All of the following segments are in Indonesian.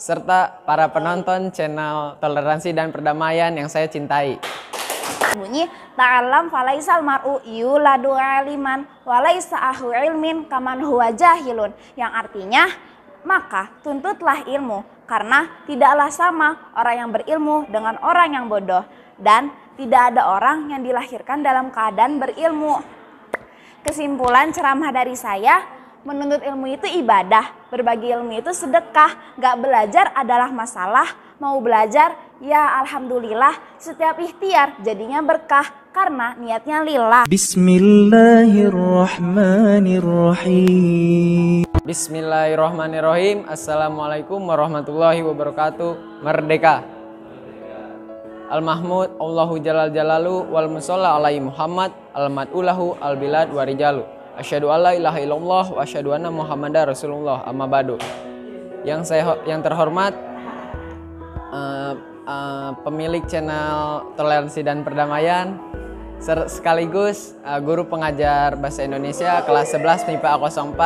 serta para penonton channel Toleransi dan Perdamaian yang saya cintai. Bunyi ta'alam falaisal mar'u yuladu aliman walaisa ahu ilmin kaman huwa jahilun, yang artinya maka tuntutlah ilmu karena tidaklah sama orang yang berilmu dengan orang yang bodoh, dan tidak ada orang yang dilahirkan dalam keadaan berilmu. Kesimpulan ceramah dari saya, menuntut ilmu itu ibadah, berbagi ilmu itu sedekah, gak belajar adalah masalah, mau belajar ya alhamdulillah, setiap ikhtiar jadinya berkah karena niatnya lillah. Bismillahirrahmanirrahim. Bismillahirrahmanirrahim. Assalamualaikum warahmatullahi wabarakatuh. Merdeka. Al-Mahmud Allahu Jalal Jalalu wal musalla alaihi Muhammad al-mad'ulahu al-bilad warijalu. Asyhadu alla ilaha illallah wa asyhadu anna Muhammadar Rasulullah, amma ba'du. Yang terhormat pemilik channel Toleransi dan Perdamaian, sekaligus guru pengajar bahasa Indonesia kelas 11 MIPA A04,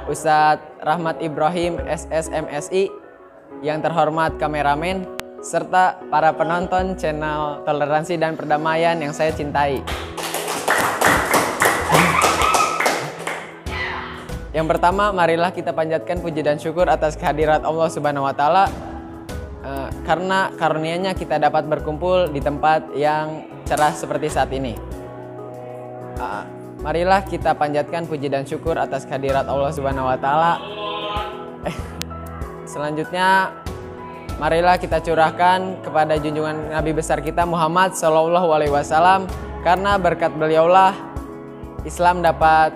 Ustadz Rahmat Ibrahim SSMSI, yang terhormat kameramen, serta para penonton channel Toleransi dan Perdamaian yang saya cintai. Yang pertama, marilah kita panjatkan puji dan syukur atas kehadirat Allah Subhanahu wa Ta'ala, karena karunia-Nya kita dapat berkumpul di tempat yang cerah seperti saat ini. Marilah kita panjatkan puji dan syukur atas kehadirat Allah Subhanahu wa Ta'ala. Selanjutnya, marilah kita curahkan kepada junjungan Nabi besar kita Muhammad Shallallahu Alaihi Wasallam, karena berkat beliaulah Islam dapat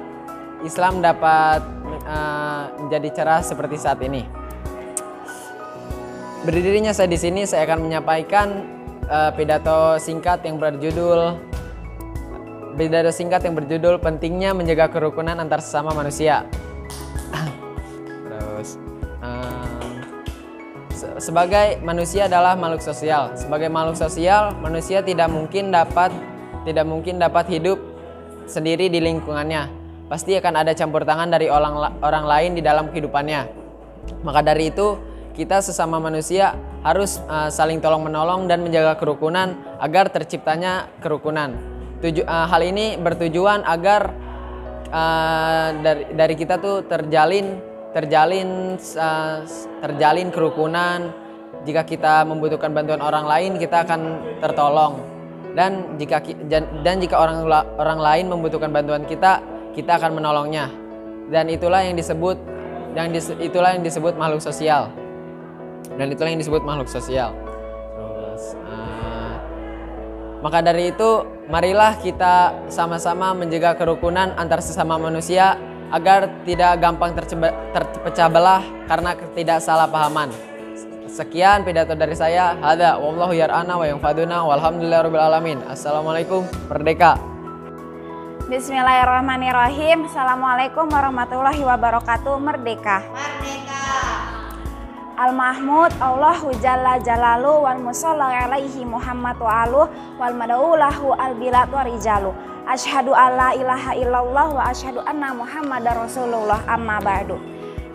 menjadi cerah seperti saat ini. Berdirinya saya di sini, saya akan menyampaikan pidato singkat yang berjudul pentingnya menjaga kerukunan antar sesama manusia. Terus, sebagai manusia adalah makhluk sosial. Sebagai makhluk sosial, manusia tidak mungkin dapat hidup sendiri di lingkungannya. Pasti akan ada campur tangan dari orang lain di dalam kehidupannya. Maka dari itu, kita sesama manusia harus saling tolong-menolong dan menjaga kerukunan agar terciptanya kerukunan. Hal ini bertujuan agar dari kita tuh terjalin kerukunan. Jika kita membutuhkan bantuan orang lain, kita akan tertolong. Dan jika orang lain membutuhkan bantuan kita akan menolongnya. Dan itulah yang disebut makhluk sosial. Terus, maka dari itu, marilah kita sama-sama menjaga kerukunan antar sesama manusia agar tidak gampang terpecah belah karena ketidaksalahpahaman. Sekian pidato dari saya. Hadza wallahu yar'ana wa yanfaduna walhamdulillahirabbil alamin. Assalamualaikum, merdeka. Bismillahirrahmanirrahim. Assalamualaikum warahmatullahi wabarakatuh. Merdeka. Al-Mahmud Allahu Jalla Jalalu wal musalla alaihi Muhammad wa aluh wal mad'ulahu al-bilad warijalu. Asyhadu alla ilaha illallah wa asyhadu anna Muhammadar Rasulullah, amma ba'du.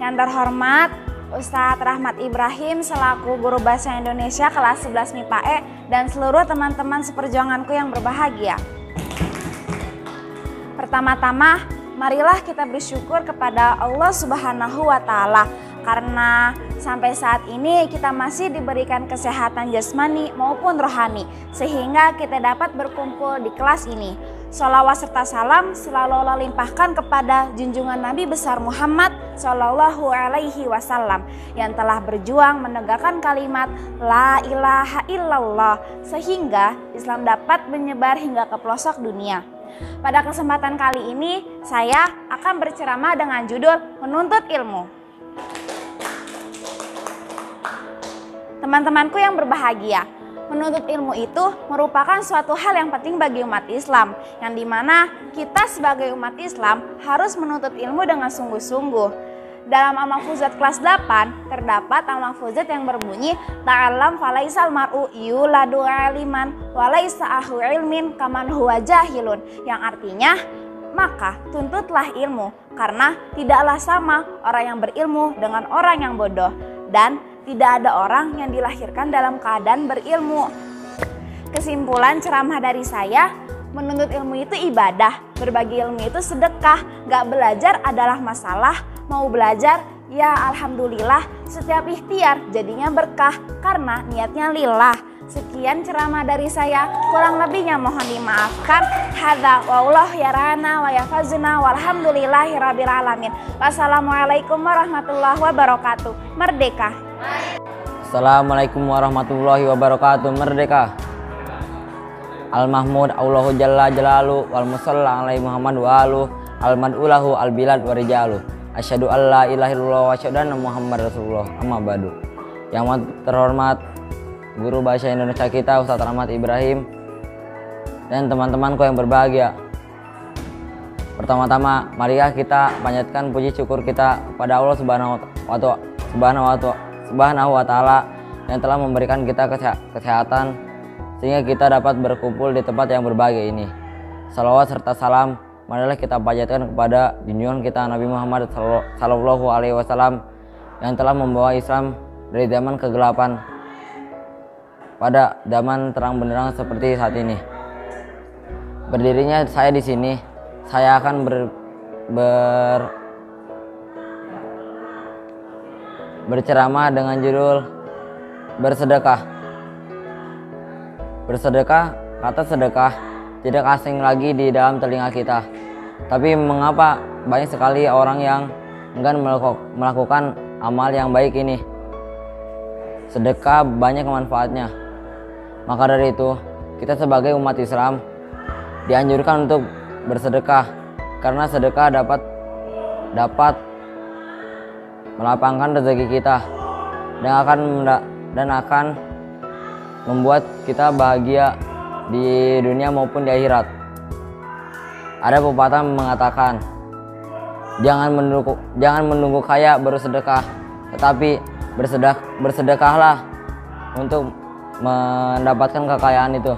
Yang terhormat Ustadz Rahmat Ibrahim selaku guru bahasa Indonesia kelas 11 MIPA E dan seluruh teman-teman seperjuanganku yang berbahagia. Pertama-tama, marilah kita bersyukur kepada Allah Subhanahu wa Ta'ala, karena sampai saat ini kita masih diberikan kesehatan jasmani maupun rohani, sehingga kita dapat berkumpul di kelas ini. Sholawat serta salam selalu Allah limpahkan kepada junjungan Nabi besar Muhammad Shallallahu Alaihi Wasallam yang telah berjuang menegakkan kalimat La ilaha illallah, sehingga Islam dapat menyebar hingga ke pelosok dunia. Pada kesempatan kali ini, saya akan berceramah dengan judul Menuntut Ilmu. Teman-temanku yang berbahagia, menuntut ilmu itu merupakan suatu hal yang penting bagi umat Islam, yang dimana kita sebagai umat Islam harus menuntut ilmu dengan sungguh-sungguh. Dalam Al-Mahfuzat kelas 8 terdapat Al-Mahfuzat yang berbunyi Ta'alam falaisal mar'u yuladu aliman walaisa ahu ilmin kaman huwa jahilun, yang artinya maka tuntutlah ilmu karena tidaklah sama orang yang berilmu dengan orang yang bodoh, dan Tidak ada orang yang dilahirkan dalam keadaan berilmu. Kesimpulan ceramah dari saya, menuntut ilmu itu ibadah, berbagi ilmu itu sedekah. Gak belajar adalah masalah, mau belajar ya alhamdulillah, setiap ikhtiar jadinya berkah karena niatnya lillah. Sekian ceramah dari saya, kurang lebihnya mohon dimaafkan. Hadza wallahu yarana wa yafazna walhamdulillahirabbil alamin. Wassalamualaikum warahmatullahi wabarakatuh. Merdeka. Assalamualaikum warahmatullahi wabarakatuh. Merdeka. Al-Mahmud Allahu Jalla Jalalu wal musalla alaihi Muhammad wa alu al-mad'ulahu al-bilad wa rijalu. Asyhadu an la ilaha illallah wa asyhadu anna Muhammad Rasulullah. Amma ba'du. Yang terhormat Guru Bahasa Indonesia kita Ustadz Rahmat Ibrahim dan teman-temanku yang berbahagia. Pertama-tama, marilah kita panjatkan puji syukur kita kepada Allah Subhanahu wa Ta'ala yang telah memberikan kita kesehatan sehingga kita dapat berkumpul di tempat yang berbahagia ini. Salawat serta salam marilah kita panjatkan kepada junjungan kita Nabi Muhammad Sallallahu Alaihi Wasallam yang telah membawa Islam dari zaman kegelapan pada zaman terang benderang seperti saat ini. Berdirinya saya di sini, saya akan berceramah dengan judul bersedekah. Bersedekah, kata sedekah tidak asing lagi di dalam telinga kita. Tapi mengapa banyak sekali orang yang enggan melakukan amal yang baik ini? Sedekah banyak manfaatnya. Maka dari itu, kita sebagai umat Islam dianjurkan untuk bersedekah karena sedekah dapat melapangkan rezeki kita dan akan membuat kita bahagia di dunia maupun di akhirat. Ada pepatah mengatakan, jangan menunggu kaya baru sedekah, tetapi bersedekahlah untuk mendapatkan kekayaan itu.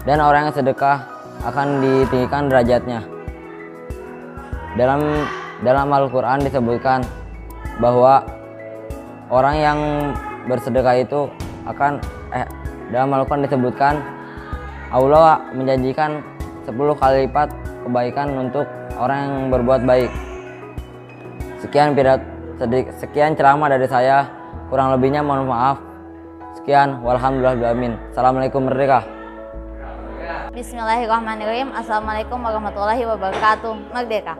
Dan orang yang sedekah akan ditinggikan derajatnya. Dalam Al-Quran disebutkan bahwa orang yang bersedekah itu dalam Al-Quran disebutkan Allah menjanjikan 10 kali lipat kebaikan untuk orang yang berbuat baik. Sekian ceramah dari saya, kurang lebihnya mohon maaf. Sekian, walhamdulillahirabbil alamin. Assalamualaikum. Merdeka. Bismillahirrahmanirrahim. Assalamualaikum warahmatullahi wabarakatuh. Merdeka.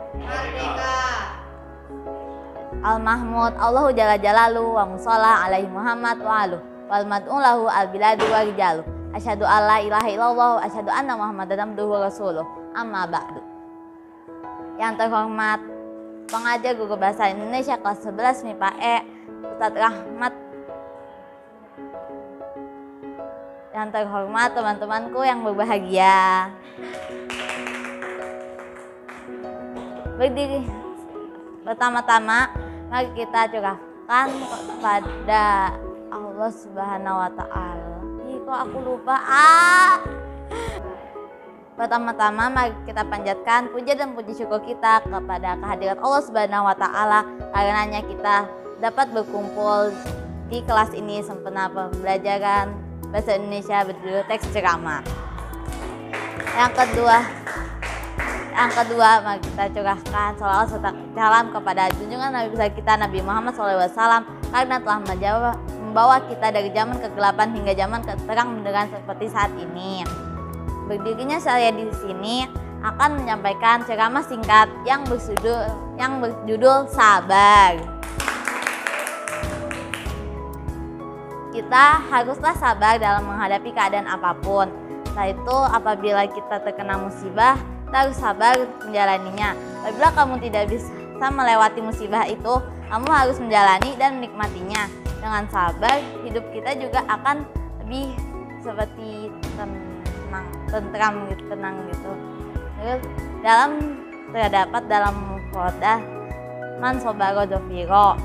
Al-Mahmud Allahu Jalla Jalalu wa musalla alaihi Muhammad wa alu wal mad'ulahu al-biladu wa rijalu. Asyhadu an la ilaha illallah wa asyhadu anna Muhammadan abduhu wa rasuluh. Amma ba'du. Yang terhormat pengajar guru bahasa Indonesia kelas 11 MIPA E Ustadz Rahmat. Yang terhormat teman-temanku yang berbahagia. Berdiri. Pertama-tama mari kita curahkan kepada Allah Subhanahu wa Ta'ala. Ih, kok aku lupa. Pertama-tama mari kita panjatkan puja dan puji syukur kita kepada kehadirat Allah Subhanahu wa Ta'ala, karenanya kita dapat berkumpul di kelas ini sempena pembelajaran bahasa Indonesia berjudul teks ceramah. Yang kedua mari kita curahkan sholawat serta salam kepada junjungan Nabi besar kita Nabi Muhammad SAW, karena telah membawa kita dari zaman kegelapan hingga zaman terang benderang seperti saat ini. Berdirinya saya di sini akan menyampaikan ceramah singkat yang berjudul sabar. Kita haruslah sabar dalam menghadapi keadaan apapun. Setelah itu, apabila kita terkena musibah, kita harus sabar menjalaninya. Apabila kamu tidak bisa melewati musibah itu, kamu harus menjalani dan menikmatinya. Dengan sabar, hidup kita juga akan lebih seperti tenang gitu. Terdapat dalam mukodah man sobaro dofiro.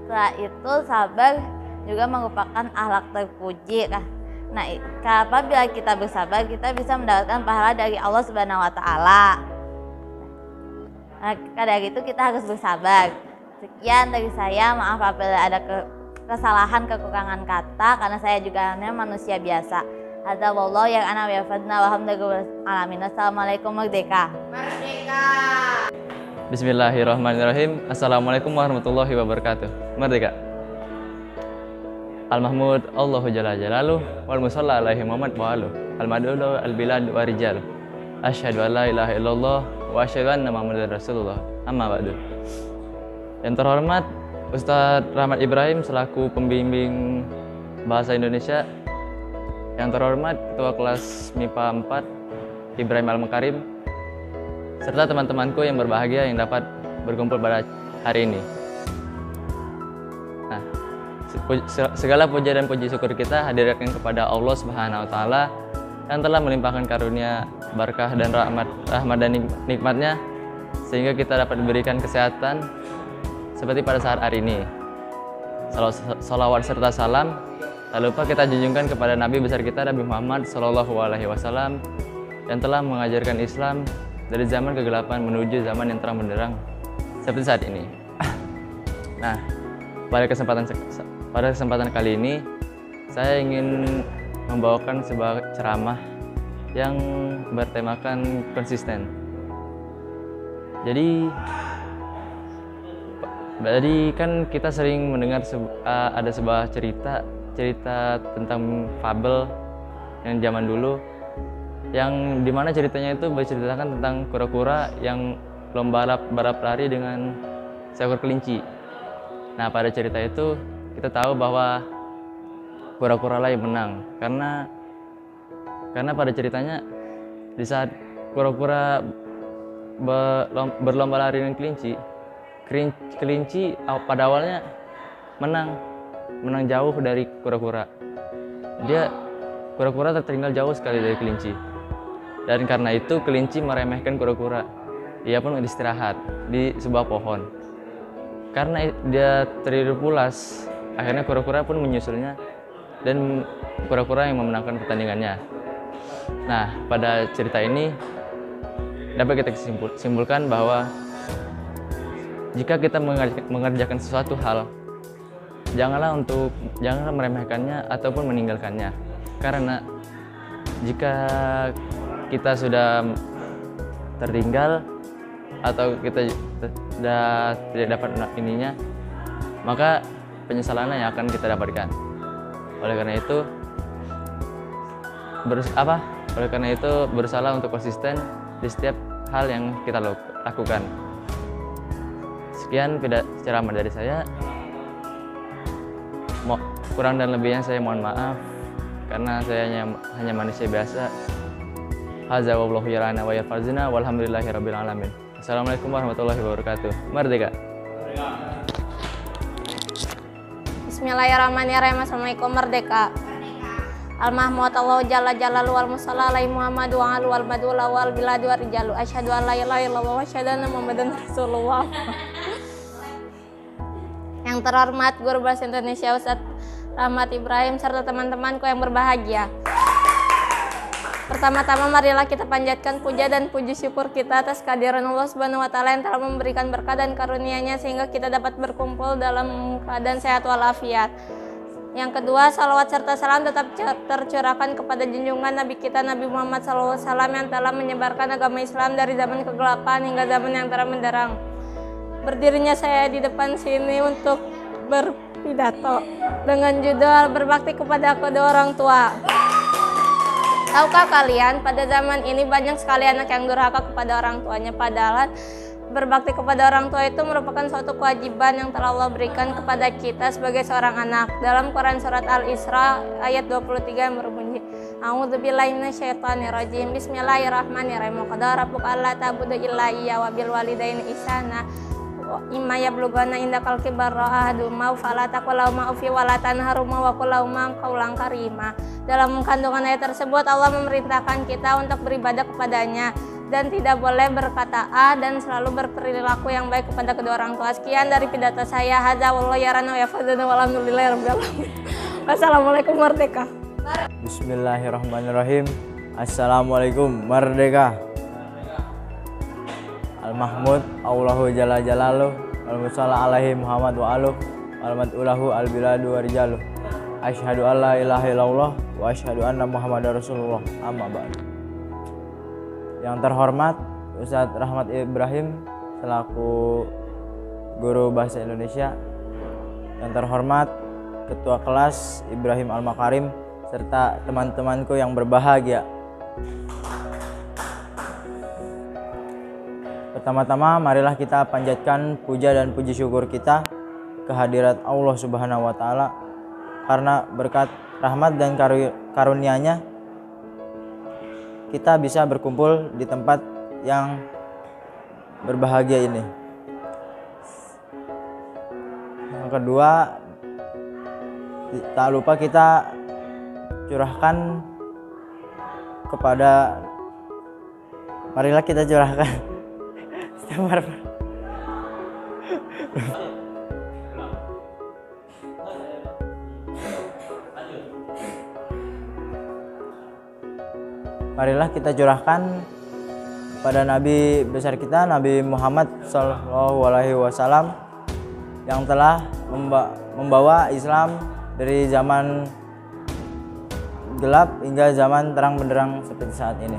Setelah itu sabar juga merupakan akhlak terpuji. Nah, apabila kita bersabar, kita bisa mendapatkan pahala dari Allah Subhanahu wa Ta'ala. Maka dari itu kita harus bersabar. Sekian dari saya, maaf apabila ada kesalahan, kekurangan kata, karena saya juga hanya manusia biasa. Hadza wallahu yang ana wa fadna wa hamdulillah alamin. Assalamualaikum merdeka. Bismillahirrahmanirrahim. Assalamualaikum warahmatullahi wabarakatuh. Merdeka. Al-Mahmud Allahu Jalla Jalaluh wal musalla alaihi Muhammad wa aluh. Al-Madulu al-bilad wa rijal. Asyhadu an la ilaha illallah wa asyhadu anna Muhammadar Rasulullah. Amma ba'du. Yang terhormat Ustadz Rahmat Ibrahim selaku pembimbing Bahasa Indonesia. Yang terhormat Ketua Kelas MIPA 4 Ibrahim Al-Makarim, serta teman-temanku yang berbahagia yang dapat berkumpul pada hari ini. Nah, segala puja dan puji syukur kita hadirkan kepada Allah Subhanahu wa taala yang telah melimpahkan karunia, berkah dan rahmat dan nikmatnya sehingga kita dapat diberikan kesehatan seperti pada saat hari ini. Salawat serta salam tak lupa kita junjungkan kepada Nabi besar kita Nabi Muhammad SAW yang telah mengajarkan Islam dari zaman kegelapan menuju zaman yang terang benderang seperti saat ini. Nah, pada kesempatan kali ini saya ingin membawakan sebuah ceramah yang bertemakan konsisten. Jadi kan kita sering mendengar ada sebuah cerita tentang fabel yang zaman dulu, yang dimana ceritanya itu berceritakan tentang kura-kura yang lomba balap lari dengan seekor kelinci. Nah, pada cerita itu kita tahu bahwa kura-kura lain menang karena pada ceritanya di saat kura-kura berlomba lari dengan kelinci pada awalnya menang jauh dari kura-kura. Kura-kura tertinggal jauh sekali dari kelinci. Dan karena itu kelinci meremehkan kura-kura. Ia pun beristirahat di sebuah pohon. Karena dia tertidur pulas, akhirnya kura-kura pun menyusulnya dan kura-kura yang memenangkan pertandingannya. Nah, pada cerita ini dapat kita simpulkan bahwa jika kita mengerjakan sesuatu hal, janganlah meremehkannya ataupun meninggalkannya. Karena jika kita sudah tertinggal atau kita sudah tidak dapat ininya, maka penyesalannya yang akan kita dapatkan. Oleh karena itu berusaha untuk konsisten di setiap hal yang kita lakukan. Sekian ceramah dari saya. Kurang dan lebihnya saya mohon maaf karena saya hanya manusia biasa. Hadza wallahu yarana wa yafazna walhamdulillahirabbil alamin. Assalamualaikum warahmatullahi wabarakatuh. Merdeka. Bismillahirrahmanirrahim. Assalamualaikum merdeka. Al-Mahmud Allahu Jalla Jalaluhu wal musalla alaihi Muhammad wa alu wal badul wal bilad wa rijalu asyhadu an la ilaha illallah wa asyhadu anna Muhammadan Rasulullah. Yang terhormat Guru Bahasa Indonesia Ustadz Rahmat Ibrahim serta teman-temanku yang berbahagia. Pertama-tama marilah kita panjatkan puja dan puji syukur kita atas kehadiran Allah Subhanahu wa taala yang telah memberikan berkah dan karunia-Nya sehingga kita dapat berkumpul dalam keadaan sehat walafiat. Yang kedua, salawat serta salam tetap tercurahkan kepada junjungan Nabi kita Nabi Muhammad SAW yang telah menyebarkan agama Islam dari zaman kegelapan hingga zaman yang terang benderang. Berdirinya saya di depan sini untuk berpidato dengan judul berbakti kepada kedua orang tua. Tahukah kalian, pada zaman ini banyak sekali anak yang durhaka kepada orang tuanya, padahal berbakti kepada orang tua itu merupakan suatu kewajiban yang telah Allah berikan kepada kita sebagai seorang anak. Dalam Quran Surat Al-Isra ayat 23 yang berbunyi, A'udzubillahi minasyaitonirrajim. Bismillahirrahmanirrahim. Qad rabbuka alla ta'budu illa iyyahu wa bil walidaini ihsana. Imma yablughanna indakal kibara ahaduhuma fala taqul lahumā uff wa la tanharhumā wa qul lahumā qawlan karīmā. Dalam kandungan ayat tersebut Allah memerintahkan kita untuk beribadah kepadanya dan tidak boleh berkata dan selalu berperilaku yang baik kepada kedua orang tua. Sekian dari pidato saya. Hadza wallahu yarana wa yafazana walhamdulillahirabbil alamin. Wassalamualaikum merdeka. Bismillahirrahmanirrahim. Assalamualaikum merdeka. al-mahmud Allahu jalla jalaluh wal musalla alaihi Muhammad wa aluh wal mad'ulahu al-biladu wa rijaluh. Asyhadu an la ilaha illallah wa asyhadu anna Muhammadar Rasulullah. Amma ba'du. Yang terhormat Ustadz Rahmat Ibrahim selaku guru bahasa Indonesia. Yang terhormat Ketua Kelas Ibrahim Al-Makarim serta teman-temanku yang berbahagia. Pertama-tama marilah kita panjatkan puja dan puji syukur kita kehadirat Allah Subhanahu wa taala karena berkat rahmat dan karunia-Nya kita bisa berkumpul di tempat yang berbahagia ini. Yang kedua, tak lupa kita curahkan kepada, marilah kita curahkan marilah kita curahkan pada Nabi besar kita, Nabi Muhammad SAW yang telah membawa Islam dari zaman gelap hingga zaman terang benderang seperti saat ini.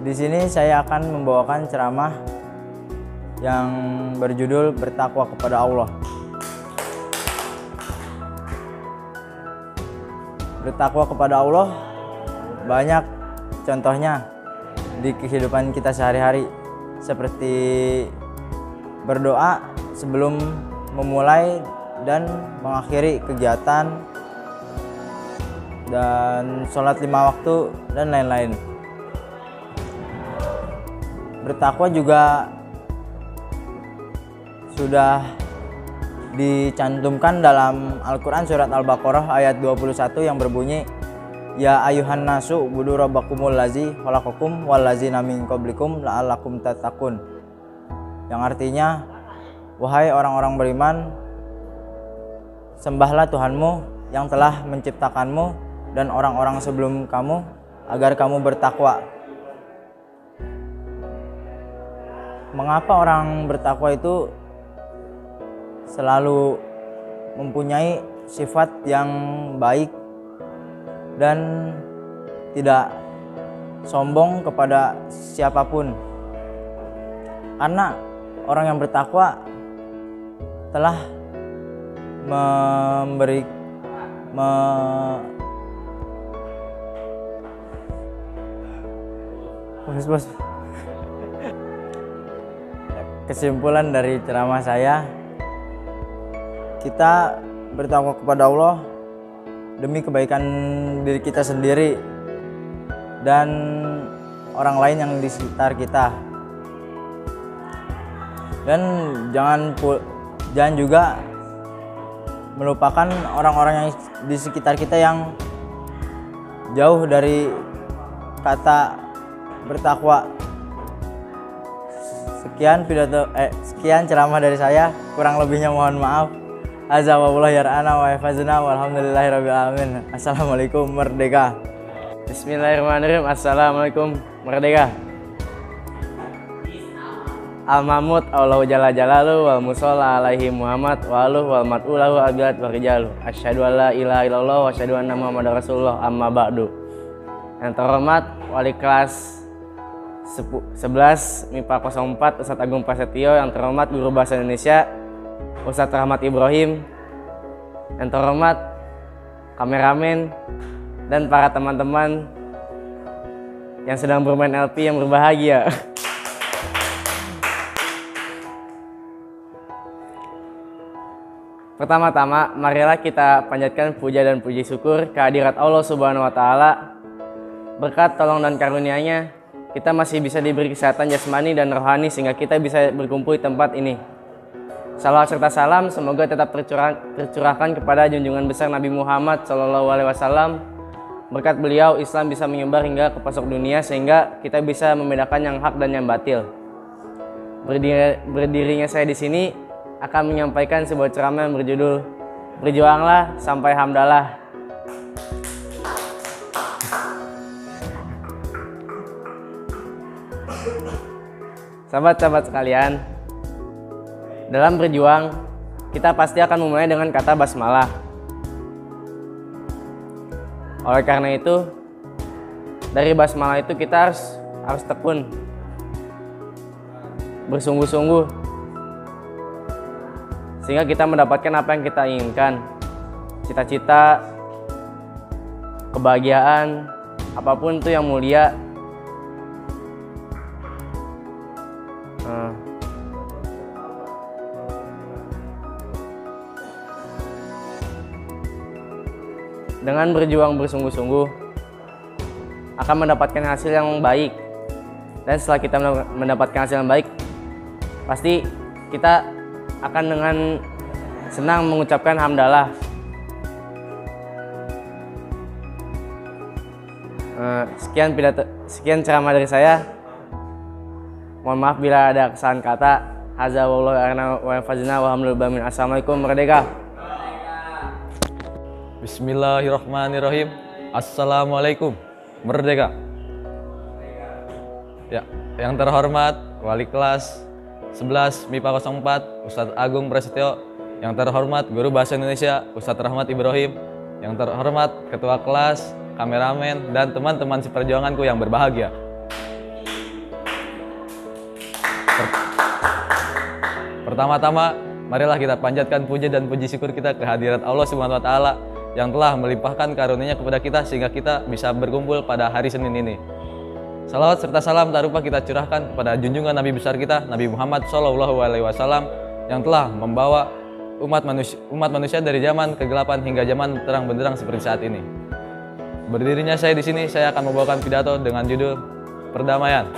Di sini saya akan membawakan ceramah yang berjudul Bertakwa kepada Allah. Bertakwa kepada Allah banyak contohnya di kehidupan kita sehari-hari, seperti berdoa sebelum memulai dan mengakhiri kegiatan, dan sholat 5 waktu dan lain-lain. Bertakwa juga sudah dicantumkan dalam Al-Quran surat Al-Baqarah ayat 21 yang berbunyi, Ya ayuhan nasu budu rabbakumul lazi khalaqakum wal lazina min qablikum la'allakum tattaqun. Yang artinya, wahai orang-orang beriman, sembahlah Tuhanmu yang telah menciptakanmu dan orang-orang sebelum kamu agar kamu bertakwa. Mengapa orang bertakwa itu selalu mempunyai sifat yang baik dan tidak sombong kepada siapapun? Karena orang yang bertakwa telah Kesimpulan dari ceramah saya, kita bertakwa kepada Allah demi kebaikan diri kita sendiri dan orang lain yang di sekitar kita. Dan jangan juga melupakan orang-orang yang di sekitar kita yang jauh dari kata bertakwa. Sekian ceramah dari saya, kurang lebihnya mohon maaf. Azza wa billah yar'ana wa hafazna walhamdulillahirabbil alamin. Assalamualaikum merdeka. Bismillahirrahmanirrahim. Assalamualaikum merdeka. Al-Mahmud Allahu jalla jalaluh wal musalla alaihi Muhammad wa aluh wal mad'ulahu al-bilad wa rijaluh. Asyhadu an la ilaha illallah wa asyhadu anna Muhammadar Rasulullah. Amma ba'du. Yang terhormat wali kelas 11 MIPA 04 Ustadz Agung Prasetyo, yang terhormat guru bahasa Indonesia Ustadz Rahmat Ibrahim, yang terhormat kameramen dan para teman-teman yang sedang bermain LP yang berbahagia. Pertama-tama, marilah kita panjatkan puja dan puji syukur kehadirat Allah Subhanahu wa taala. Berkat tolong dan karunia-Nya, kita masih bisa diberi kesehatan jasmani dan rohani sehingga kita bisa berkumpul di tempat ini. Salawat serta salam semoga tetap tercurahkan kepada junjungan besar Nabi Muhammad SAW. Berkat beliau, Islam bisa menyebar hingga ke pelosok dunia sehingga kita bisa membedakan yang hak dan yang batil. Berdirinya saya di sini akan menyampaikan sebuah ceramah yang berjudul Berjuanglah Sampai Hamdalah. Sahabat-sahabat sekalian, dalam berjuang, kita pasti akan memulai dengan kata basmalah. Oleh karena itu, dari basmalah itu kita harus tekun, bersungguh-sungguh, sehingga kita mendapatkan apa yang kita inginkan. Cita-cita, kebahagiaan, apapun itu yang mulia. Dengan berjuang bersungguh-sungguh akan mendapatkan hasil yang baik, dan setelah kita mendapatkan hasil yang baik, pasti kita akan dengan senang mengucapkan hamdalah. Sekian ceramah dari saya. Mohon maaf bila ada kesalahan kata. Hadza wallahu a'lam wa fazna wa alhamdulillah. Assalamualaikum, merdeka. Bismillahirrahmanirrahim. Assalamualaikum, merdeka. Ya, yang terhormat Wali kelas 11 MIPA 04 Ustadz Agung Prasetyo, yang terhormat Guru Bahasa Indonesia Ustadz Rahmat Ibrahim, yang terhormat Ketua kelas, kameramen, dan teman-teman seperjuanganku yang berbahagia. Pertama-tama, marilah kita panjatkan puji dan puji syukur kita kehadirat Allah Subhanahu wa taala yang telah melimpahkan karunia-Nya kepada kita sehingga kita bisa berkumpul pada hari Senin ini. Salawat serta salam tak lupa kita curahkan kepada junjungan Nabi besar kita, Nabi Muhammad SAW, yang telah membawa umat manusia dari zaman kegelapan hingga zaman terang benderang seperti saat ini. Berdirinya saya di sini, saya akan membawakan pidato dengan judul Perdamaian.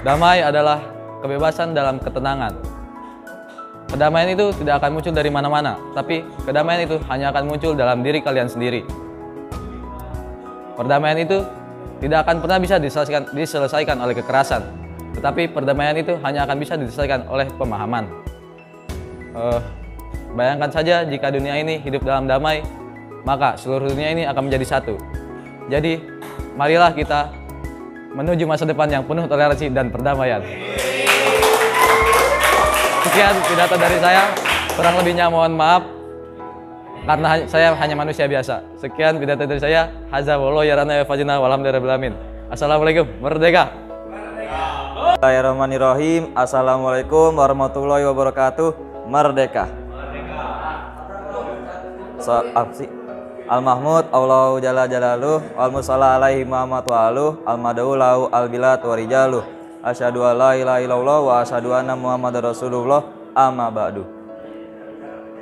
Damai adalah kebebasan dalam ketenangan. Kedamaian itu tidak akan muncul dari mana-mana, tapi kedamaian itu hanya akan muncul dalam diri kalian sendiri. Perdamaian itu tidak akan pernah bisa diselesaikan oleh kekerasan, tetapi perdamaian itu hanya akan bisa diselesaikan oleh pemahaman. Bayangkan saja jika dunia ini hidup dalam damai, maka seluruh dunia ini akan menjadi satu. Jadi, marilah kita menuju masa depan yang penuh toleransi dan perdamaian. Sekian pidato dari saya, kurang lebihnya mohon maaf karena saya hanya manusia biasa. Sekian pidato dari saya. Hadza wallahu yarana wa fajna walhamdulillahirabbil alamin. Assalamualaikum, merdeka. Bismillahirrahmanirrahim. Assalamualaikum warahmatullahi wabarakatuh. Merdeka. Al-Mahmud Allahu Jalla Jalaluh Al-Musalla alaihi Muhammad wa aluh Al-Madahu lahu al-bilad wa rijaluh Asyhadu an la ilaha illallah wa asyhadu anna Muhammadar Rasulullah, amma ba'du.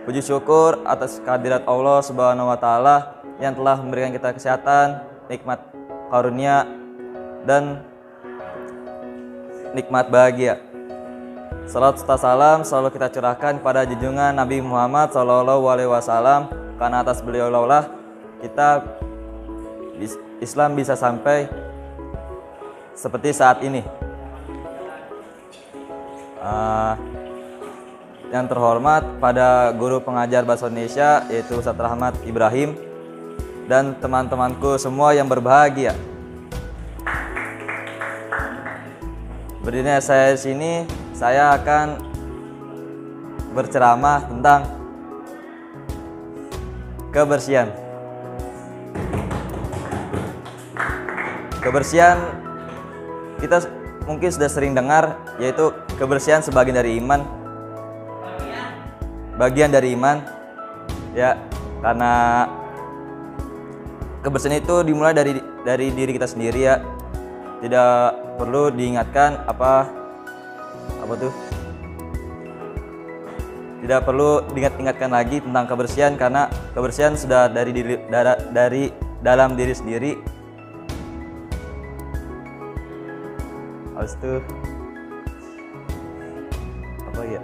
Puji syukur atas kehadirat Allah Subhanahu wa taala yang telah memberikan kita kesehatan, nikmat karunia, dan nikmat bahagia. Salat serta salam selalu kita curahkan pada junjungan Nabi Muhammad SAW, karena atas beliau lah kita Islam bisa sampai seperti saat ini. Yang terhormat pada guru pengajar bahasa Indonesia yaitu Ustadz Rahmat Ibrahim dan teman-temanku semua yang berbahagia. Berdirinya saya di sini, saya akan berceramah tentang kebersihan. Kebersihan kita mungkin sudah sering dengar, yaitu kebersihan sebagian dari iman. Bagian dari iman, ya, karena kebersihan itu dimulai dari diri kita sendiri, ya. Tidak perlu diingatkan tidak perlu diingatkan lagi tentang kebersihan, karena kebersihan sudah dari dalam diri sendiri. Habis itu apa ya?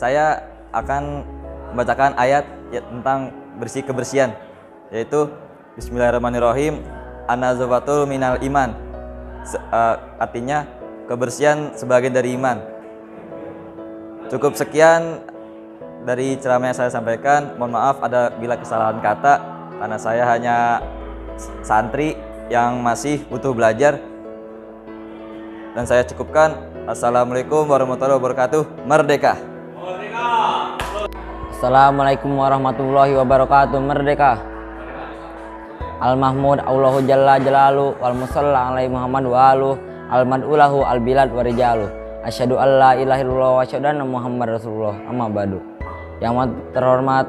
Saya akan membacakan ayat tentang kebersihan, yaitu Bismillahirrahmanirrahim, an-nazafatul minal iman. Artinya kebersihan sebagian dari iman. Cukup sekian dari ceramah yang saya sampaikan. Mohon maaf ada bila kesalahan kata, karena saya hanya santri yang masih butuh belajar. Dan saya cukupkan. Assalamualaikum warahmatullahi wabarakatuh. Merdeka! Assalamualaikum warahmatullahi wabarakatuh. Merdeka. Al-Mahmud Allahu Jalla Jalalu wal musalla alaihi Muhammad wa alu al-mad'ulahu al-bilad wa rijalu. Asyhadu alla ilaha illallah wa asyhadu anna Muhammad Rasulullah. Amma ba'du. Yang terhormat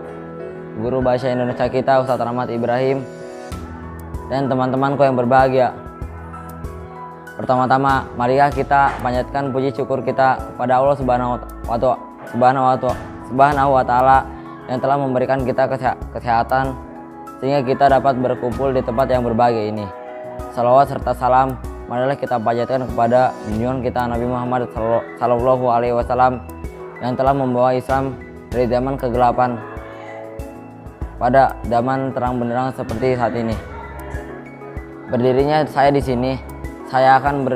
guru bahasa Indonesia kita Ustadz Rahmat Ibrahim dan teman-temanku yang berbahagia. Pertama-tama marilah kita panjatkan puji syukur kita kepada Allah Subhanahu wa taala yang telah memberikan kita kesehatan sehingga kita dapat berkumpul di tempat yang berbahagia ini. Salawat serta salam marilah kita panjatkan kepada junjungan kita Nabi Muhammad sallallahu alaihi wasallam yang telah membawa Islam dari zaman kegelapan pada zaman terang benderang seperti saat ini. Berdirinya saya di sini, saya akan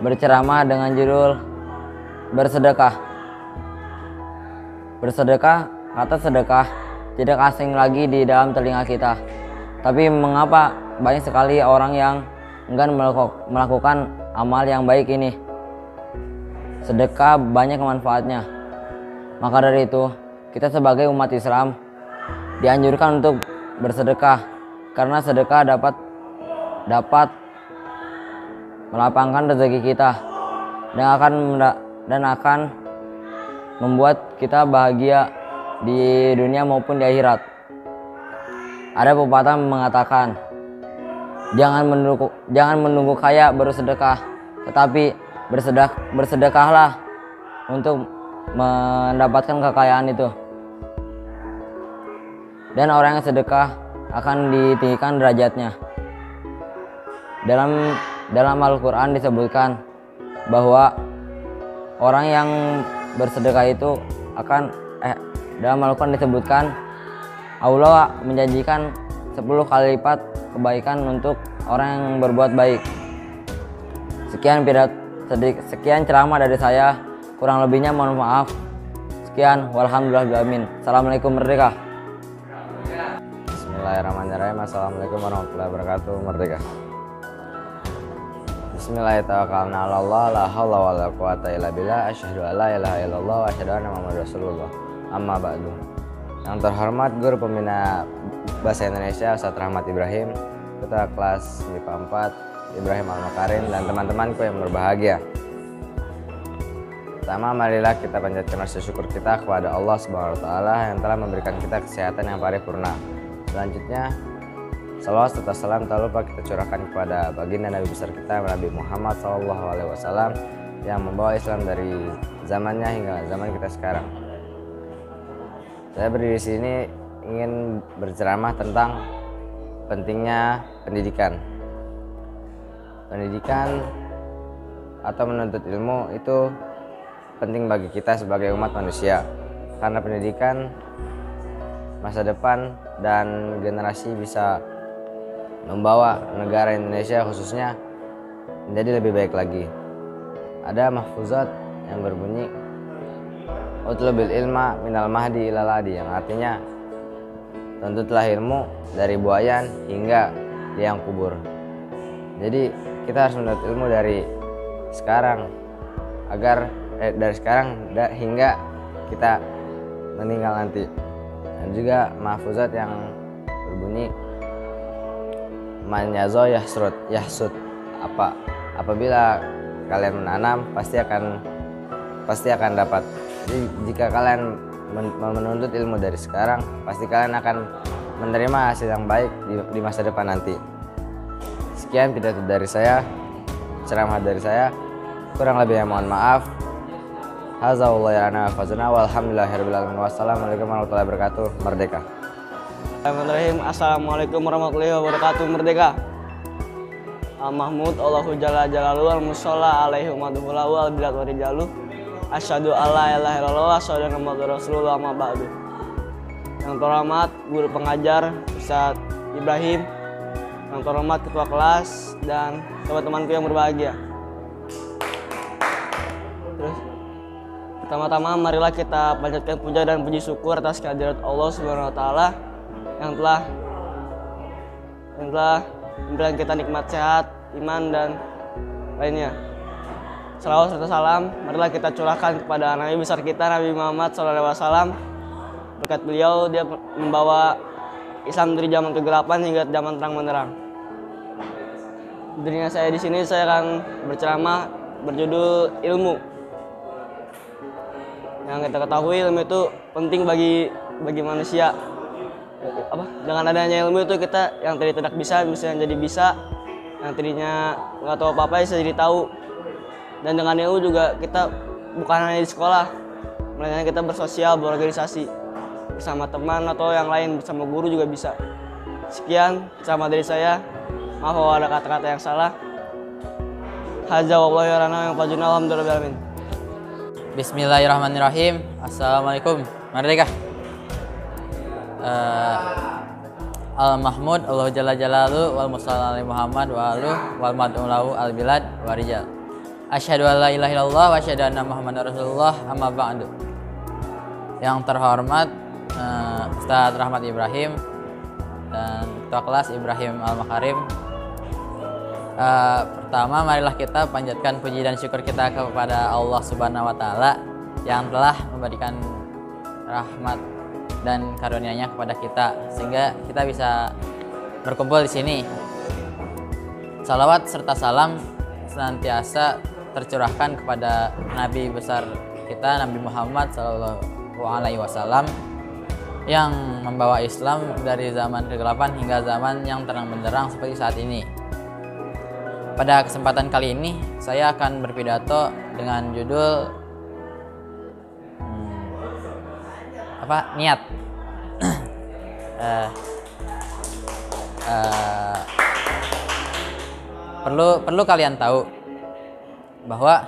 berceramah dengan judul bersedekah. Bersedekah, kata sedekah tidak asing lagi di dalam telinga kita. Tapi mengapa banyak sekali orang yang enggan melakukan amal yang baik ini? Sedekah banyak manfaatnya. Maka dari itu, kita sebagai umat Islam dianjurkan untuk bersedekah, karena sedekah dapat melapangkan rezeki kita dan akan membuat kita bahagia di dunia maupun di akhirat. Ada pepatah mengatakan, jangan menunggu kaya baru sedekah, tetapi bersedekahlah untuk mendapatkan kekayaan itu. Dan orang yang sedekah akan ditinggikan derajatnya. Dalam Al-Quran disebutkan bahwa orang yang bersedekah itu dalam Al-Quran disebutkan Allah menjanjikan 10 kali lipat kebaikan untuk orang yang berbuat baik. Sekian ceramah dari saya, kurang lebihnya mohon maaf. Sekian, walhamdulillahirabbil alamin. Assalamualaikum merdeka. Bismillahirrahmanirrahim. Assalamualaikum warahmatullahi wabarakatuh. Merdeka. Bismillahirrahmanirrahim. Allah la haula wala quwata illa billah. Asyhadu an la ilaha illallah wa asyhadu anna Muhammadar Rasulullah. Amma ba'du. Yang terhormat guru pembina bahasa Indonesia Ustadz Rahmat Ibrahim, ketua kelas MIPA 4 Ibrahim Al-Makarim, dan teman-temanku yang berbahagia. Pertama, marilah kita panjatkan rasa syukur kita kepada Allah Subhanahu wa taala yang telah memberikan kita kesehatan yang paripurna. Selanjutnya, salawat serta salam tak lupa kita curahkan kepada baginda Nabi besar kita Nabi Muhammad SAW yang membawa Islam dari zamannya hingga zaman kita sekarang. Saya berdiri di sini ingin berceramah tentang pentingnya pendidikan. Pendidikan atau menuntut ilmu itu penting bagi kita sebagai umat manusia, karena pendidikan masa depan dan generasi bisa membawa negara Indonesia khususnya menjadi lebih baik lagi. Ada mahfuzat yang berbunyi utlubil ilma minal mahdi ilal adi, yang artinya tuntutlah ilmu dari buayan hingga liang kubur. Jadi kita harus menuntut ilmu dari sekarang hingga kita meninggal nanti. Dan juga mahfuzat yang berbunyi man yazo yahsud, apabila kalian menanam pasti akan dapat. Jadi jika kalian menuntut ilmu dari sekarang, pasti kalian akan menerima hasil yang baik di masa depan nanti. Sekian pidato dari saya, ceramah dari saya. Kurang lebihnya mohon maaf. Hadza wallahi lana fazna walhamdulillahirabbil alamin. Wassalamualaikum warahmatullahi wabarakatuh. Merdeka. Bismillahirrahmanirrahim. Assalamualaikum warahmatullahi wabarakatuh. Merdeka. Al-Mahmud Allahu Jalla Jalalu al musalla alaihi madhulahu al bilad wa rijalu. Asyhadu alla ilaha illallah wa asyhadu anna Muhammadar Rasulullah. Amma ba'du. Yang terhormat guru pengajar Ustadz Ibrahim, yang terhormat ketua kelas dan teman-temanku yang berbahagia. Terus pertama-tama marilah kita panjatkan puja dan puji syukur atas kehadirat Allah Subhanahu wa taala yang telah memberikan kita nikmat sehat, iman dan lainnya. Salawat serta salam marilah kita curahkan kepada Nabi besar kita Nabi Muhammad SAW. Berkat beliau dia membawa Islam dari zaman kegelapan hingga zaman terang benderang. Dirinya saya di sini saya akan berceramah berjudul ilmu. Yang kita ketahui ilmu itu penting bagi manusia. Dengan adanya ilmu itu kita yang tadi tidak bisa jadi bisa, yang tadinya nggak tahu apa-apa bisa jadi tahu. Dan dengan ilmu juga kita bukan hanya di sekolah, melainkan kita bersosial, berorganisasi bersama teman atau yang lain, bersama guru juga bisa. Sekian ceramah dari saya. Maaf kalau ada kata-kata yang salah. Hadza wallahi warana yang fajuna alhamdulillah. Bismillahirrahmanirrahim. Assalamualaikum. Merdeka. Al-Mahmud Allah Jalla Jalalu wal Musalla Ali Muhammad wa aluh wal mad'ulahu al bilad wa rijal. Asyhadu an la ilaha illallah wa asyhadu anna Muhammadar Rasulullah amma ba'du. Yang terhormat Ustadz Rahmat Ibrahim dan ketua kelas Ibrahim Al-Makarim. Pertama marilah kita panjatkan puji dan syukur kita kepada Allah Subhanahu wa taala yang telah memberikan rahmat dan karunia-Nya kepada kita sehingga kita bisa berkumpul di sini. Salawat serta salam senantiasa tercurahkan kepada Nabi besar kita Nabi Muhammad SAW yang membawa Islam dari zaman kegelapan hingga zaman yang terang benderang seperti saat ini. Pada kesempatan kali ini saya akan berpidato dengan judul niat. Perlu kalian tahu bahwa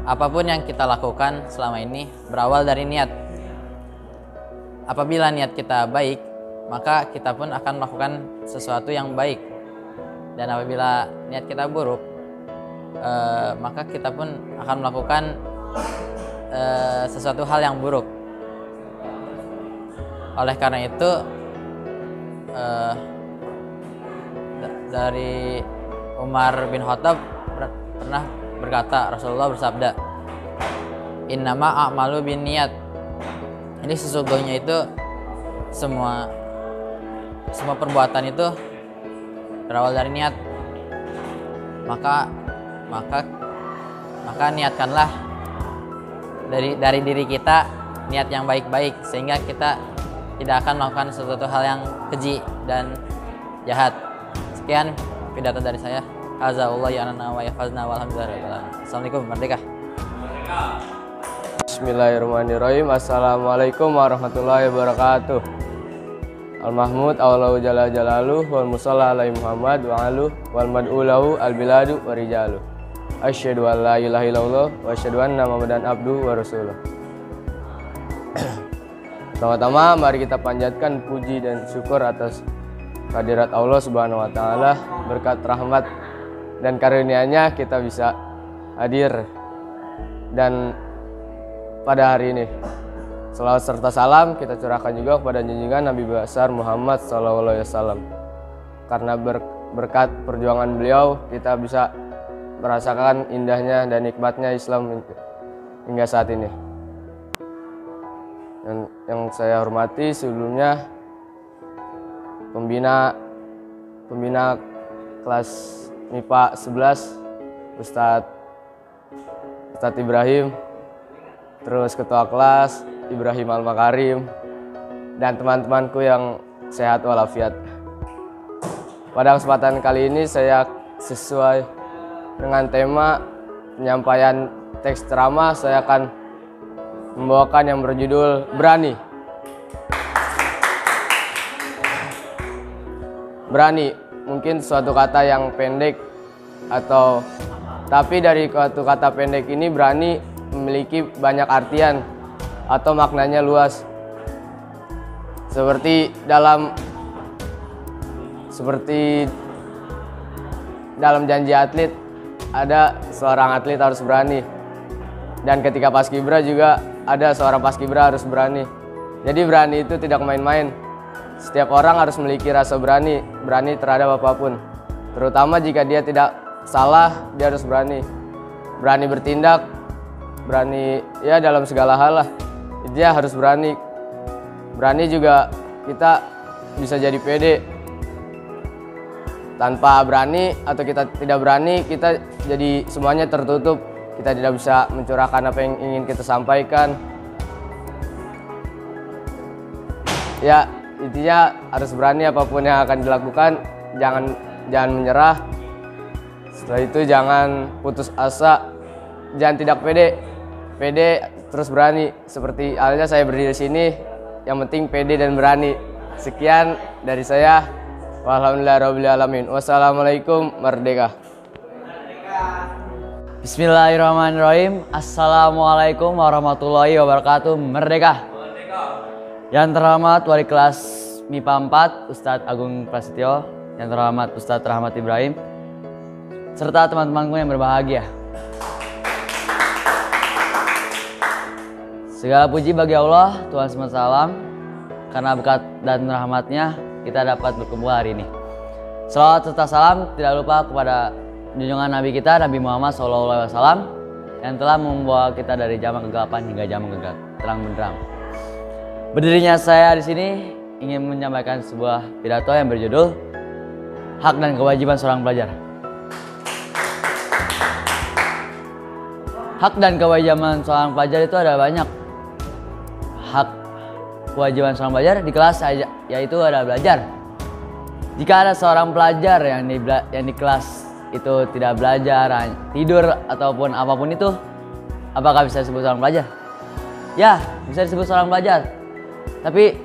apapun yang kita lakukan selama ini berawal dari niat. Apabila niat kita baik, maka kita pun akan melakukan sesuatu yang baik. Dan apabila niat kita buruk, maka kita pun akan melakukan sesuatu hal yang buruk. Oleh karena itu, dari Umar bin Khattab pernah berkata, Rasulullah bersabda, innama a'malu bin niat. Ini sesungguhnya itu semua perbuatan itu berawal dari niat. Maka niatkanlah dari diri kita niat yang baik-baik sehingga kita tidak akan melakukan sesuatu hal yang keji dan jahat. Sekian pidato dari saya. Azzawallahi anana wa yahfazna walhamdulillah. Assalamualaikum. Merdeka. Bismillahirrahmanirrahim. Assalamualaikum warahmatullahi wabarakatuh. Al-Mahmud Allahu Jalla Jalaluh wal Musalla Ali Muhammad wa aluh wal mad'ulahu al biladu wa rijaluh. Asyhadu an la ilaha illallah wa asyhadu anna Muhammadan abduhu wa rasuluh. Pertama-tama mari kita panjatkan puji dan syukur atas kehadirat Allah Subhanahu wa taala, berkat rahmat dan karunia-Nya kita bisa hadir dan pada hari ini. Salawat serta salam kita curahkan juga kepada junjungan Nabi besar Muhammad SAW. Karena berkat perjuangan beliau kita bisa merasakan indahnya dan nikmatnya Islam hingga saat ini. Dan yang saya hormati sebelumnya pembina kelas MIPA 11 Ustadz Ibrahim, terus ketua kelas Ibrahim Al-Makarim, dan teman-temanku yang sehat walafiat. Pada kesempatan kali ini saya sesuai dengan tema penyampaian teks ceramah, saya akan membawakan yang berjudul Berani. Berani mungkin suatu kata yang pendek tapi dari suatu kata pendek ini berani memiliki banyak artian atau maknanya luas. Seperti dalam janji atlet ada seorang atlet harus berani. Dan ketika paskibra juga ada seorang paskibra harus berani. Jadi berani itu tidak main-main. Setiap orang harus memiliki rasa berani terhadap apapun. Terutama jika dia tidak salah, dia harus berani. Berani bertindak, berani ya dalam segala hal lah. Dia harus berani. Berani juga kita bisa jadi pede. Tanpa berani atau kita tidak berani, kita jadi semuanya tertutup. Kita tidak bisa mencurahkan apa yang ingin kita sampaikan. Ya, intinya harus berani apapun yang akan dilakukan. Jangan menyerah. Setelah itu jangan putus asa. Jangan tidak pede. Pede terus berani. Seperti halnya saya berdiri di sini. Yang penting pede dan berani. Sekian dari saya. Walhamdulillahirrahmanirrahim. Wassalamualaikum. Merdeka. Bismillahirrahmanirrahim. Assalamualaikum warahmatullahi wabarakatuh. Merdeka. Yang terhormat Wali Kelas MIPA 4 Ustadz Agung Prasetyo, yang terhormat Ustadz Rahmat Ibrahim, serta teman-temanku yang berbahagia. Segala puji bagi Allah Tuhan semesta alam, karena berkat dan rahmatnya kita dapat berkumpul hari ini. Salawat serta salam tidak lupa kepada junjungan Nabi kita, Nabi Muhammad SAW, yang telah membawa kita dari zaman kegelapan hingga zaman terang benderang. Berdirinya saya di sini ingin menyampaikan sebuah pidato yang berjudul Hak dan Kewajiban Seorang Pelajar. Hak dan kewajiban seorang pelajar itu ada banyak. Hak kewajiban seorang pelajar di kelas yaitu ada belajar. Jika ada seorang pelajar yang di kelas itu tidak belajar, tidur ataupun apapun itu, apakah bisa disebut seorang pelajar? Ya, bisa disebut seorang pelajar. Tapi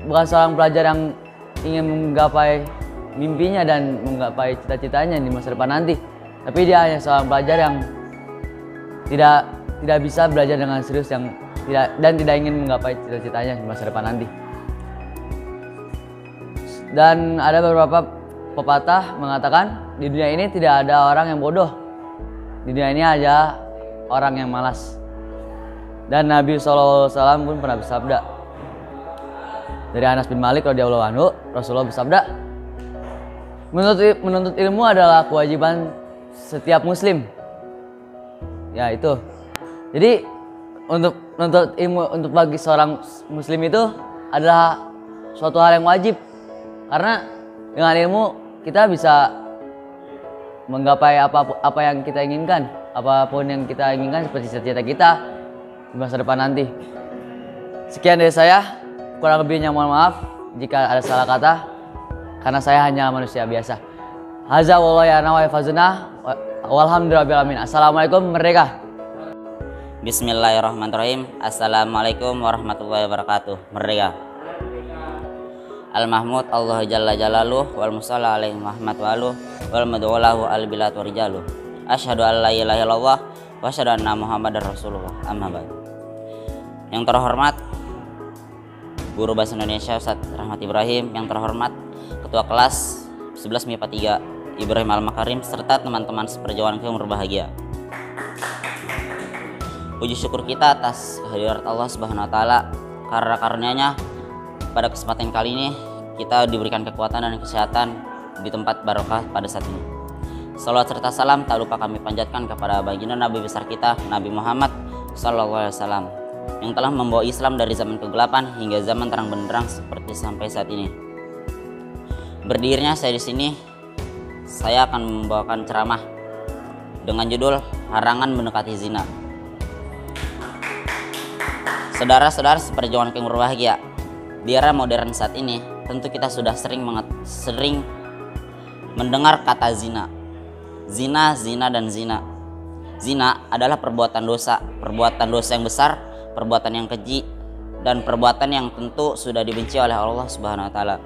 bukan seorang pelajar yang ingin menggapai mimpinya dan menggapai cita-citanya di masa depan nanti. Tapi dia hanya seorang pelajar yang tidak bisa belajar dengan serius dan tidak ingin menggapai cita-citanya di masa depan nanti. Dan ada beberapa pepatah mengatakan di dunia ini tidak ada orang yang bodoh. Di dunia ini ada orang yang malas. Dan Nabi SAW pun pernah bersabda. Dari Anas bin Malik radhiyallahu anhu, Rasulullah bersabda, menuntut ilmu adalah kewajiban setiap muslim. Ya itu. Jadi untuk menuntut ilmu untuk bagi seorang muslim itu adalah suatu hal yang wajib. Karena dengan ilmu kita bisa menggapai apa yang kita inginkan, apapun yang kita inginkan seperti cita-cita kita di masa depan nanti. Sekian dari saya, kurang lebihnya mohon maaf jika ada salah kata, karena saya hanya manusia biasa. Haza wallahu ya'lam wa yafazuna walhamdulillahirabbil alamin. Assalamualaikum, merdeka. Bismillahirrahmanirrahim. Assalamualaikum warahmatullahi wabarakatuh. Merdeka. Al-Mahmud Allah Jalla Jalaluh wal musalla alaihi Muhammad wa aluh wal mad'ulahu al bilad wa rijaluh. Asyhadu an la ilaha illallah wa asyhadu anna Muhammadar Rasulullah. Amma ba'd. Yang terhormat Guru Bahasa Indonesia Ustadz Rahmat Ibrahim, yang terhormat Ketua Kelas 11 MIPA 3 Ibrahim Al-Makarim, serta teman-teman seperjuangan yang berbahagia. Puji syukur kita atas kehadirat Allah Subhanahu wa taala, karena karunia-Nya pada kesempatan kali ini kita diberikan kekuatan dan kesehatan di tempat barokah pada saat ini. Salawat serta salam tak lupa kami panjatkan kepada baginda Nabi besar kita, Nabi Muhammad SAW, yang telah membawa Islam dari zaman kegelapan hingga zaman terang benderang seperti sampai saat ini. Berdirinya saya di sini, saya akan membawakan ceramah dengan judul Larangan Mendekati Zina. Saudara-saudara seperjuangan yang berbahagia, di era modern saat ini tentu kita sudah sering mendengar kata zina. Zina dan zina. Zina adalah perbuatan dosa yang besar, perbuatan yang keji, dan perbuatan yang tentu sudah dibenci oleh Allah Subhanahu wa taala.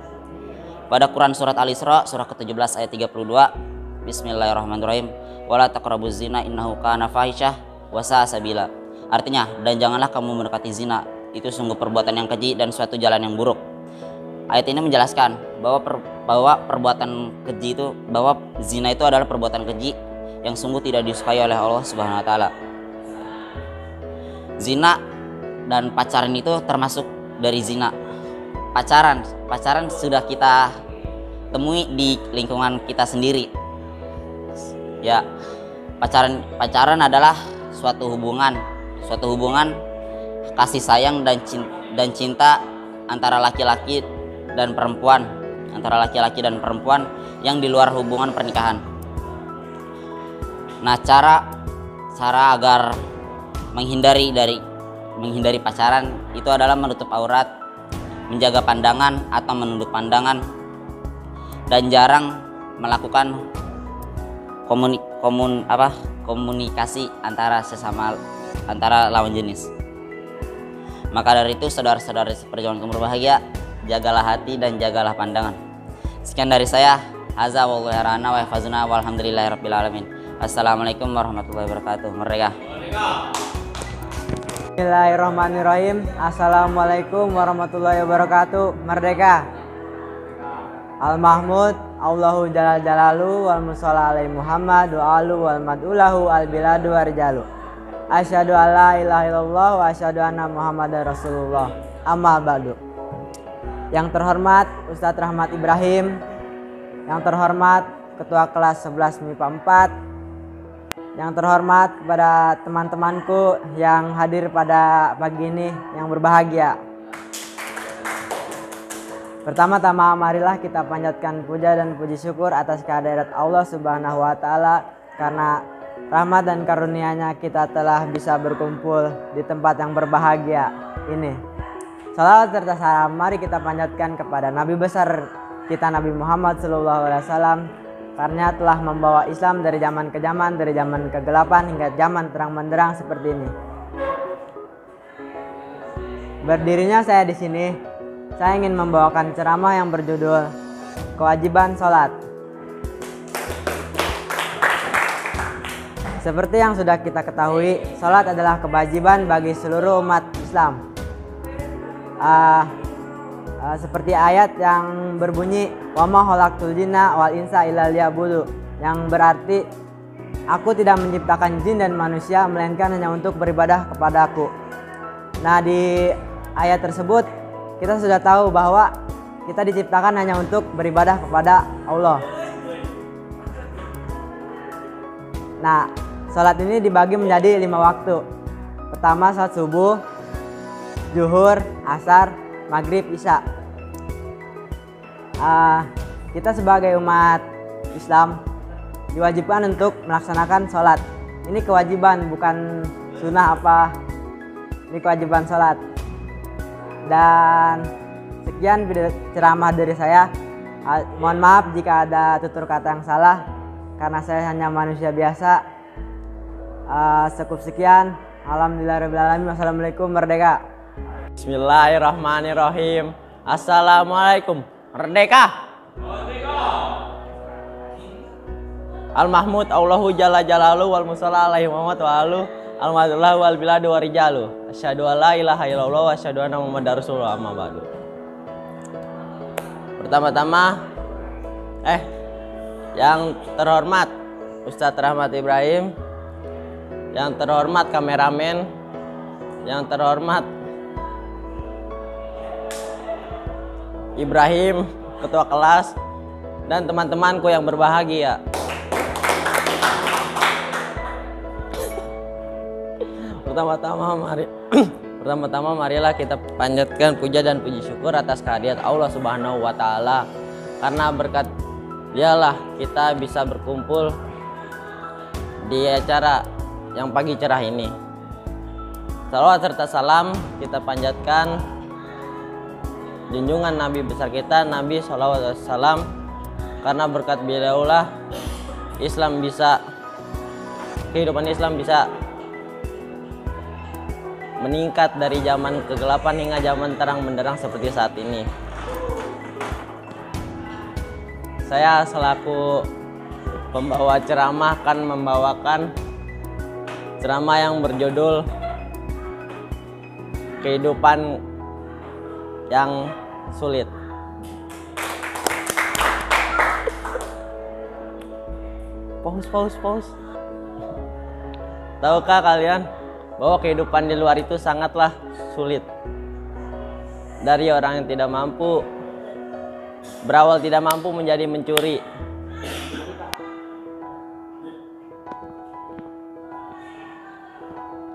Pada Quran surat Al-Isra surah ke-17 ayat 32, Bismillahirrahmanirrahim, wala taqrabuz zina innahu kana fahisyah wa sa'a sabila. Artinya, dan janganlah kamu mendekati zina, itu sungguh perbuatan yang keji dan suatu jalan yang buruk. Ayat ini menjelaskan bahwa bahwa perbuatan keji itu, bahwa zina itu adalah perbuatan keji yang sungguh tidak disukai oleh Allah Subhanahu wa taala. Zina dan pacaran itu termasuk dari zina. Pacaran sudah kita temui di lingkungan kita sendiri. Ya, pacaran adalah suatu hubungan kasih sayang dan cinta antara laki-laki dan perempuan, yang di luar hubungan pernikahan. Nah, cara agar menghindari pacaran itu adalah menutup aurat, menjaga pandangan atau menunduk pandangan, dan jarang melakukan komunikasi antara lawan jenis. Maka dari itu, saudara-saudara seperjuangan kaum berbahagia, jagalah hati dan jagalah pandangan. Sekian dari saya. Haza wallahu yarana wa yahfazuna walhamdulillahirabbil alamin. Assalamualaikum warahmatullahi wabarakatuh. Merdeka. Bismillahirrahmanirrahim. Assalamualaikum warahmatullahi wabarakatuh. Merdeka. Al-Mahmud Allahu Jalal Jalalu wal Musalla alaihi Muhammad wa alu wal mad'ulahu al biladu warjalu. Asyhadu alla ilaha illallah wa asyhadu anna Muhammadar Rasulullah. Amma ba'du. Yang terhormat Ustadz Rahmat Ibrahim, yang terhormat Ketua Kelas 11 MIPA 4, yang terhormat kepada teman-temanku yang hadir pada pagi ini yang berbahagia. Pertama-tama marilah kita panjatkan puja dan puji syukur atas kehadirat Allah Subhanahu wa taala, karena rahmat dan karunia-Nya kita telah bisa berkumpul di tempat yang berbahagia ini. Salawat serta salam mari kita panjatkan kepada Nabi besar kita Nabi Muhammad SAW, karena telah membawa Islam dari zaman ke zaman, dari zaman kegelapan hingga zaman terang benderang seperti ini. Berdirinya saya di sini, saya ingin membawakan ceramah yang berjudul Kewajiban Sholat. Seperti yang sudah kita ketahui, sholat adalah kewajiban bagi seluruh umat Islam. Seperti ayat yang berbunyi wa ma khalaqtul jinna wal insa illa liya'budu, yang berarti aku tidak menciptakan jin dan manusia melainkan hanya untuk beribadah kepadaku. Nah, di ayat tersebut kita sudah tahu bahwa kita diciptakan hanya untuk beribadah kepada Allah. Nah, sholat ini dibagi menjadi 5 waktu. Pertama salat subuh, zuhur, asar, maghrib, isya. Kita sebagai umat Islam diwajibkan untuk melaksanakan sholat. Ini kewajiban, bukan sunnah apa. Ini kewajiban sholat. Dan sekian video ceramah dari saya. Mohon maaf jika ada tutur kata yang salah, karena saya hanya manusia biasa. Cukup sekian. Alhamdulillahirrahmanirrahim. Wassalamualaikum. Merdeka. Bismillahirrahmanirrahim. Assalamualaikum. Merdeka. Al-Mahmud Allahu Jalla Jalalu wal Musalla alaihi Muhammad wa alu al mad'ulahu wal biladu warijalu. Asyhadu alla ilaha illallah wa asyhadu anna Muhammadar Rasulullah. Amma ba'du. Pertama-tama yang terhormat Ustadz Rahmat Ibrahim, yang terhormat kameramen, yang terhormat Ibrahim, ketua kelas, dan teman-temanku yang berbahagia. Pertama-tama marilah kita panjatkan puja dan puji syukur atas kehadirat Allah Subhanahu wa taala, karena berkat Dialah kita bisa berkumpul di acara yang pagi cerah ini. Salawat serta salam kita panjatkan junjungan Nabi besar kita, Nabi SAW, karena berkat beliaulah Islam bisa, kehidupan Islam bisa meningkat dari zaman kegelapan hingga zaman terang benderang seperti saat ini. Saya selaku pembawa ceramah akan membawakan ceramah yang berjudul Kehidupan yang Sulit. Paus. Tahukah kalian bahwa kehidupan di luar itu sangatlah sulit? Dari orang yang tidak mampu, berawal tidak mampu menjadi mencuri.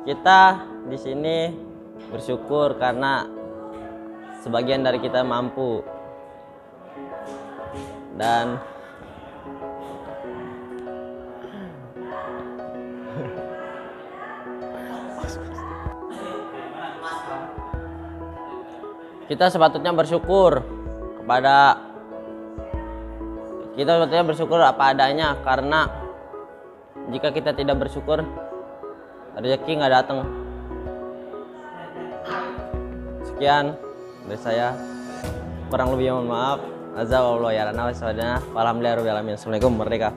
Kita di sini bersyukur karena sebagian dari kita mampu. Dan kita sepatutnya bersyukur apa adanya, karena jika kita tidak bersyukur, rezeki nggak datang. Sekian dari saya, kurang lebih mohon maaf. Azza wa jalla. Alhamdulillah rabbil alamin. Assalamualaikum, merdeka.